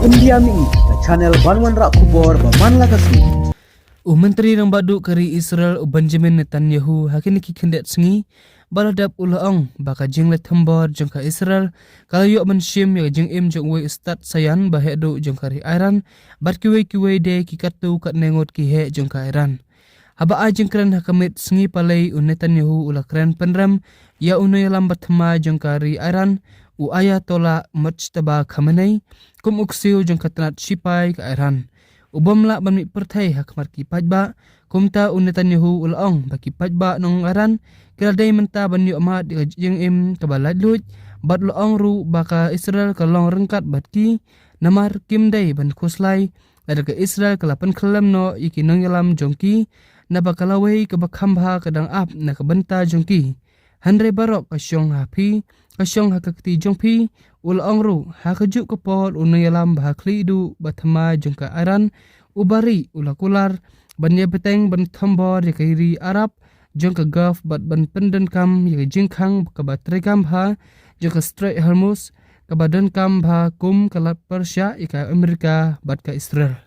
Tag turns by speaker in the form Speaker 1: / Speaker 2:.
Speaker 1: India mi na channel Banwan Rak Kubor Baman Lakasi.
Speaker 2: Menteri ng Badu kari Israel Benjamin Netanyahu hakini kikendet sengi baladap ulaong baka jing le thambor jong ka Israel kalayo man shim ya jing im jong we stat sayan bahedu jong kari Iran bat kiwe de kikatu kat nengot ki he jong ka Iran haba ajeng kran hakamit sengi palai Netanyahu ula kran penram ya unoy lambat thama jong kari Iran u ayatollah Mujtaba Khamenei kum uksiu jong katnat sipai ka Iran ubamla banmi perthai hak marki pajba kumta Netanyahu ulaong baki pajba nong Iran kiraday menta banyo amat jing im kabalad lut bat laong ru baka Israel kalong rengkat batki namar kimday ban kuslai ada ke Israel kalapan kelam no iki nong yalam jongki na bakalawai ke bakhamba kadang ap na kabenta jongki handre barok kasyong hapi kasyong hakakti jongpi ulaong ru hakajuk kapol unong yalam bahakli du bathama jongka Iran ubari ulakular banya beteng ban thambor ya kairi Arab jongka Gulf bat ban pendan kam ya jingkhang ka batre kam ha jongka Strait Hormuz ka badan kam ha kum kalat Persia ika Amerika bat ka Israel.